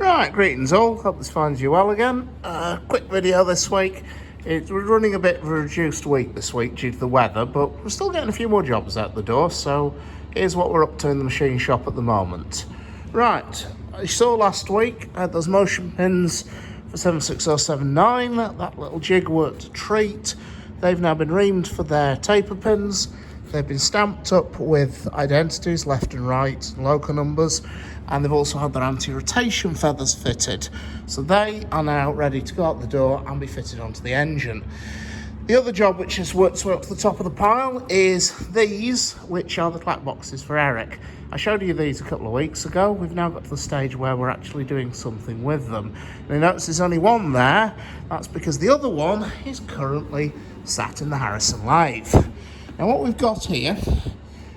Right, greetings all, hope this finds you well again. Quick video this week. We're running a bit of a reduced week this week due to the weather, but we're still getting a few more jobs out the door, so here's what we're up to in the machine shop at the moment. Right, you saw last week, I had those motion pins for 76079, that little jig worked a treat. They've now been reamed for their taper pins. They've been stamped up with identities, left and right, local numbers, and they've also had their anti-rotation feathers fitted. So they are now ready to go out the door and be fitted onto the engine. The other job which has worked its way up to the top of the pile is these, which are the clack boxes for Eric. I showed you these a couple of weeks ago. We've now got to the stage where we're actually doing something with them. Now you notice there's only one there. That's because the other one is currently sat in the Harrison lathe. Now what we've got here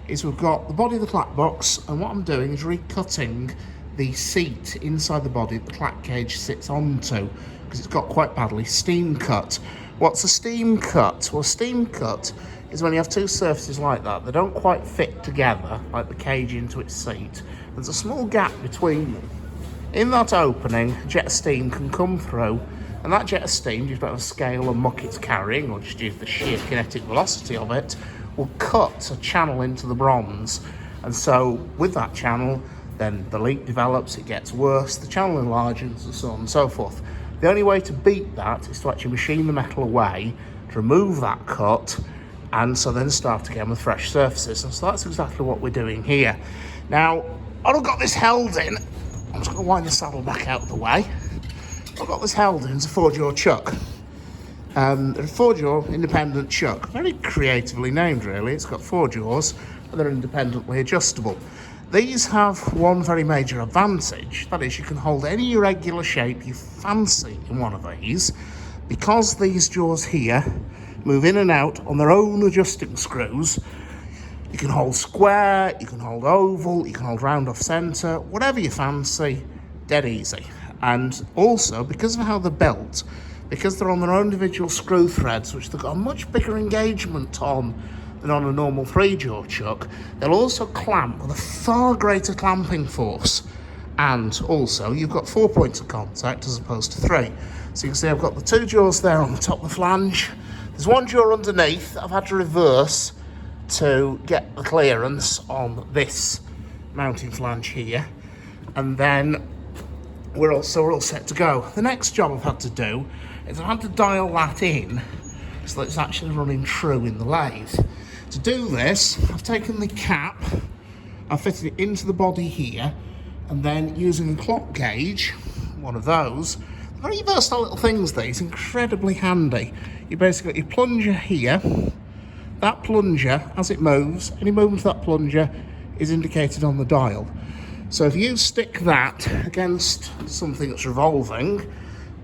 is we've got the body of the clack box, and what I'm doing is recutting the seat inside the body that the clack cage sits onto, because it's got quite badly steam cut. What's a steam cut? Well, a steam cut is when you have two surfaces like that. They don't quite fit together, like the cage into its seat. There's a small gap between them. In that opening, a jet of steam can come through, and that jet of steam, due to the scale and muck it's carrying, or just due to the sheer kinetic velocity of it, will cut a channel into the bronze. And so with that channel, then the leak develops, it gets worse, the channel enlarges, and so on and so forth. The only way to beat that is to actually machine the metal away, to remove that cut, and so then start again with fresh surfaces. And so that's exactly what we're doing here. Now, I've got this held in. I'm just going to wind the saddle back out of the way. I've got this held in, it's a 4-jaw chuck. A 4-jaw independent chuck, very creatively named really. It's got 4 jaws and they're independently adjustable. These have one very major advantage, that is you can hold any irregular shape you fancy in one of these, because these jaws here move in and out on their own adjusting screws. You can hold square, you can hold oval, you can hold round off centre, whatever you fancy, dead easy. And also, because of how they're built, because they're on their own individual screw threads, which they've got a much bigger engagement on than on a normal 3-jaw chuck, they'll also clamp with a far greater clamping force. And also, you've got 4 points of contact as opposed to 3. So you can see I've got the 2 jaws there on the top of the flange. There's 1 jaw underneath that I've had to reverse to get the clearance on this mounting flange here. And then we're all set to go. The next job I've had to do is I've had to dial that in so that it's actually running true in the lathe. To do this, I've taken the cap, I've fitted it into the body here, and then using a clock gauge, one of those, very versatile little things these, incredibly handy. You basically got your plunger here, that plunger, as it moves, any movement of that plunger is indicated on the dial. So if you stick that against something that's revolving,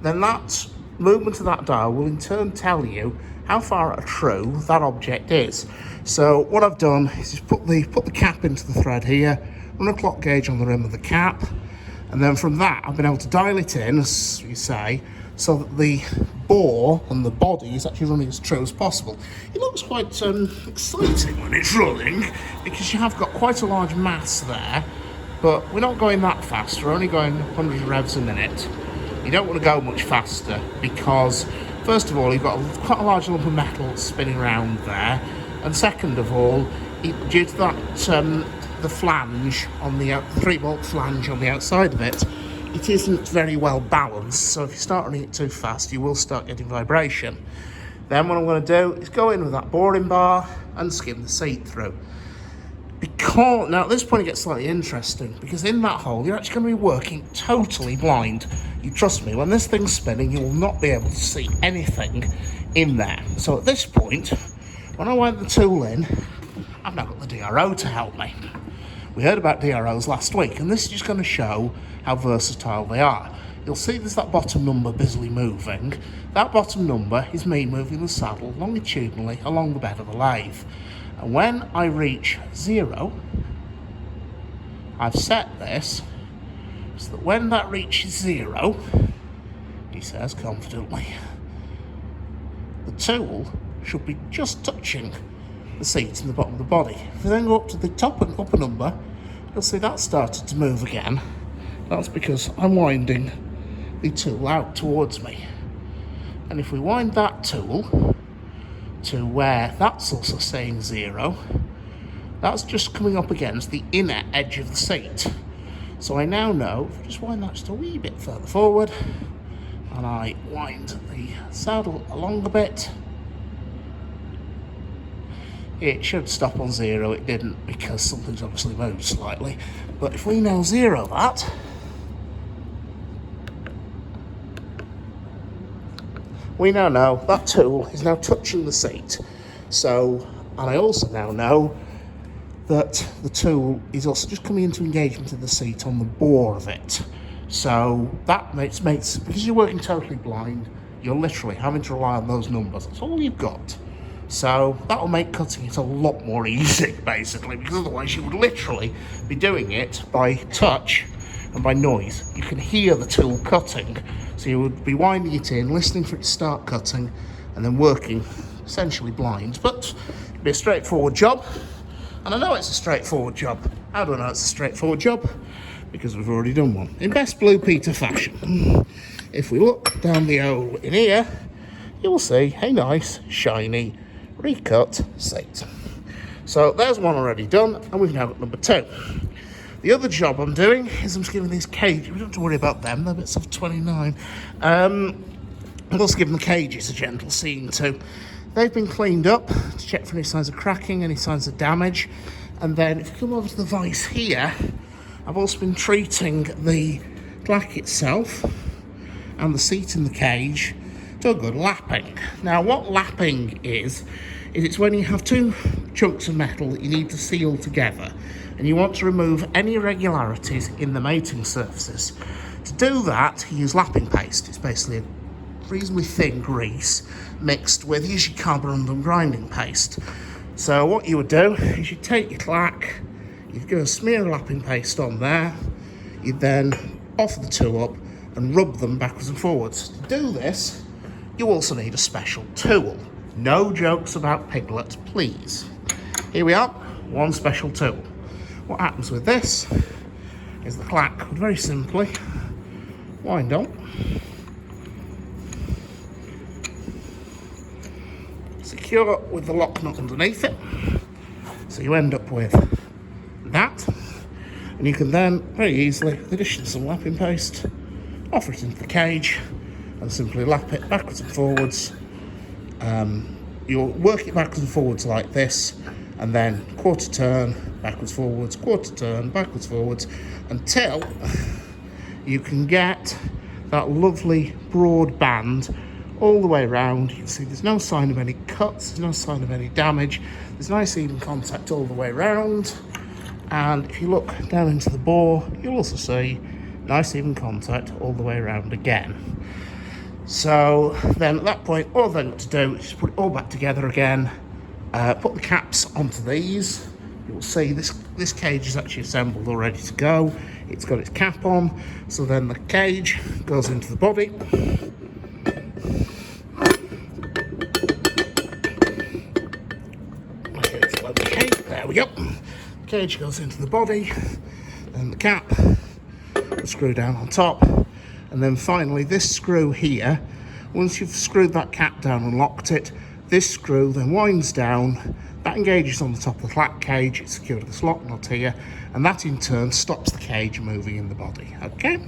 then that movement of that dial will in turn tell you how far at a true that object is. So what I've done is just put the cap into the thread here, run a clock gauge on the rim of the cap, and then from that I've been able to dial it in, as you say, so that the bore and the body is actually running as true as possible. It looks quite exciting when it's running, because you have got quite a large mass there, but we're not going that fast, we're only going 100 revs a minute. You don't want to go much faster because, first of all, you've got quite a large lump of metal spinning around there, and second of all, due to that, the flange on the 3-bolt flange on the outside of it, it isn't very well balanced, so if you start running it too fast, you will start getting vibration. Then what I'm going to do is go in with that boring bar and skim the seat through. Because, now at this point it gets slightly interesting, because in that hole you're actually going to be working totally blind. You trust me, when this thing's spinning you will not be able to see anything in there. So at this point, when I wind the tool in, I've now got the DRO to help me. We heard about DROs last week, and this is just going to show how versatile they are. You'll see there's that bottom number busily moving. That bottom number is me moving the saddle longitudinally along the bed of the lathe. And when I reach 0, I've set this so that when that reaches 0, he says confidently, the tool should be just touching the seat in the bottom of the body. If we then go up to the top and upper number, you'll see that started to move again. That's because I'm winding the tool out towards me. And if we wind that tool to where that's also saying 0, that's just coming up against the inner edge of the seat. So I now know, if I just wind that just a wee bit further forward, and I wind the saddle along a bit, it should stop on 0. It didn't, because something's obviously moved slightly. But if we now 0 that, we now know that tool is now touching the seat. So, and I also now know that the tool is also just coming into engagement of the seat on the bore of it. So that makes because you're working totally blind, you're literally having to rely on those numbers. That's all you've got. So that'll make cutting it a lot more easy, basically, because otherwise you would literally be doing it by touch and by noise. You can hear the tool cutting, so you would be winding it in, listening for it to start cutting, and then working essentially blind. But it'd be a straightforward job. And I know it's a straightforward job. How do I know it's a straightforward job? Because we've already done one. In best Blue Peter fashion, if we look down the hole in here, you will see a nice, shiny, recut seat. So there's one already done, and we've now got number 2. The other job I'm doing is I'm just giving these cages, we don't have to worry about them, they're bits of 29. I'm also giving the cages a gentle seam too. They've been cleaned up to check for any signs of cracking, any signs of damage. And then if you come over to the vise here, I've also been treating the clack itself and the seat in the cage to a good lapping. Now what lapping is it's when you have 2 chunks of metal that you need to seal together and you want to remove any irregularities in the mating surfaces. To do that, you use lapping paste. It's basically a reasonably thin grease mixed with usually carborundum grinding paste. So what you would do is you take your clack, you'd go smear a lapping paste on there, you'd then offer the 2 up and rub them backwards and forwards. To do this, you also need a special tool. No jokes about Piglet, please. Here we are, one special tool. What happens with this is the clack would very simply wind on, secure with the lock nut underneath it, so you end up with that, and you can then very easily, with the addition of some lapping paste, offer it into the cage and simply lap it backwards and forwards. You'll work it backwards and forwards like this, and then quarter turn, backwards forwards, quarter turn, backwards forwards, until you can get that lovely broad band all the way around. You can see there's no sign of any cuts, there's no sign of any damage, there's nice even contact all the way around. And if you look down into the bore, you'll also see nice even contact all the way around again. So then at that point, all I've then got to do is just put it all back together again, put the caps onto these. You'll see this cage is actually assembled all ready to go. It's got its cap on, so then the cage goes into the body. Okay, there we go. The cage goes into the body, and the cap, the screw down on top, and then finally this screw here, once you've screwed that cap down and locked it, this screw then winds down, that engages on the top of the clack cage, it's secured to this lock nut here, and that in turn stops the cage moving in the body, okay?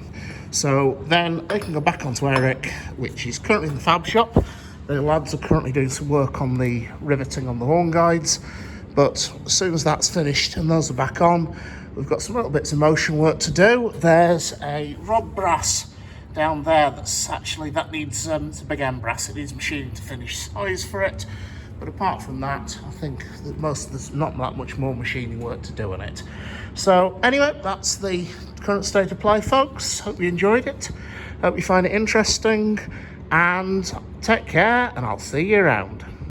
So then they can go back onto Eric, which is currently in the fab shop. The lads are currently doing some work on the riveting on the horn guides, but as soon as that's finished and those are back on, we've got some little bits of motion work to do. There's a rod brass down there that needs it's a big end brass. It needs machining to finish size for it, but apart from that, I think that there's not that much more machining work to do on it. So anyway, that's the current state of play, folks. Hope you enjoyed it, hope you find it interesting, and take care, and I'll see you around.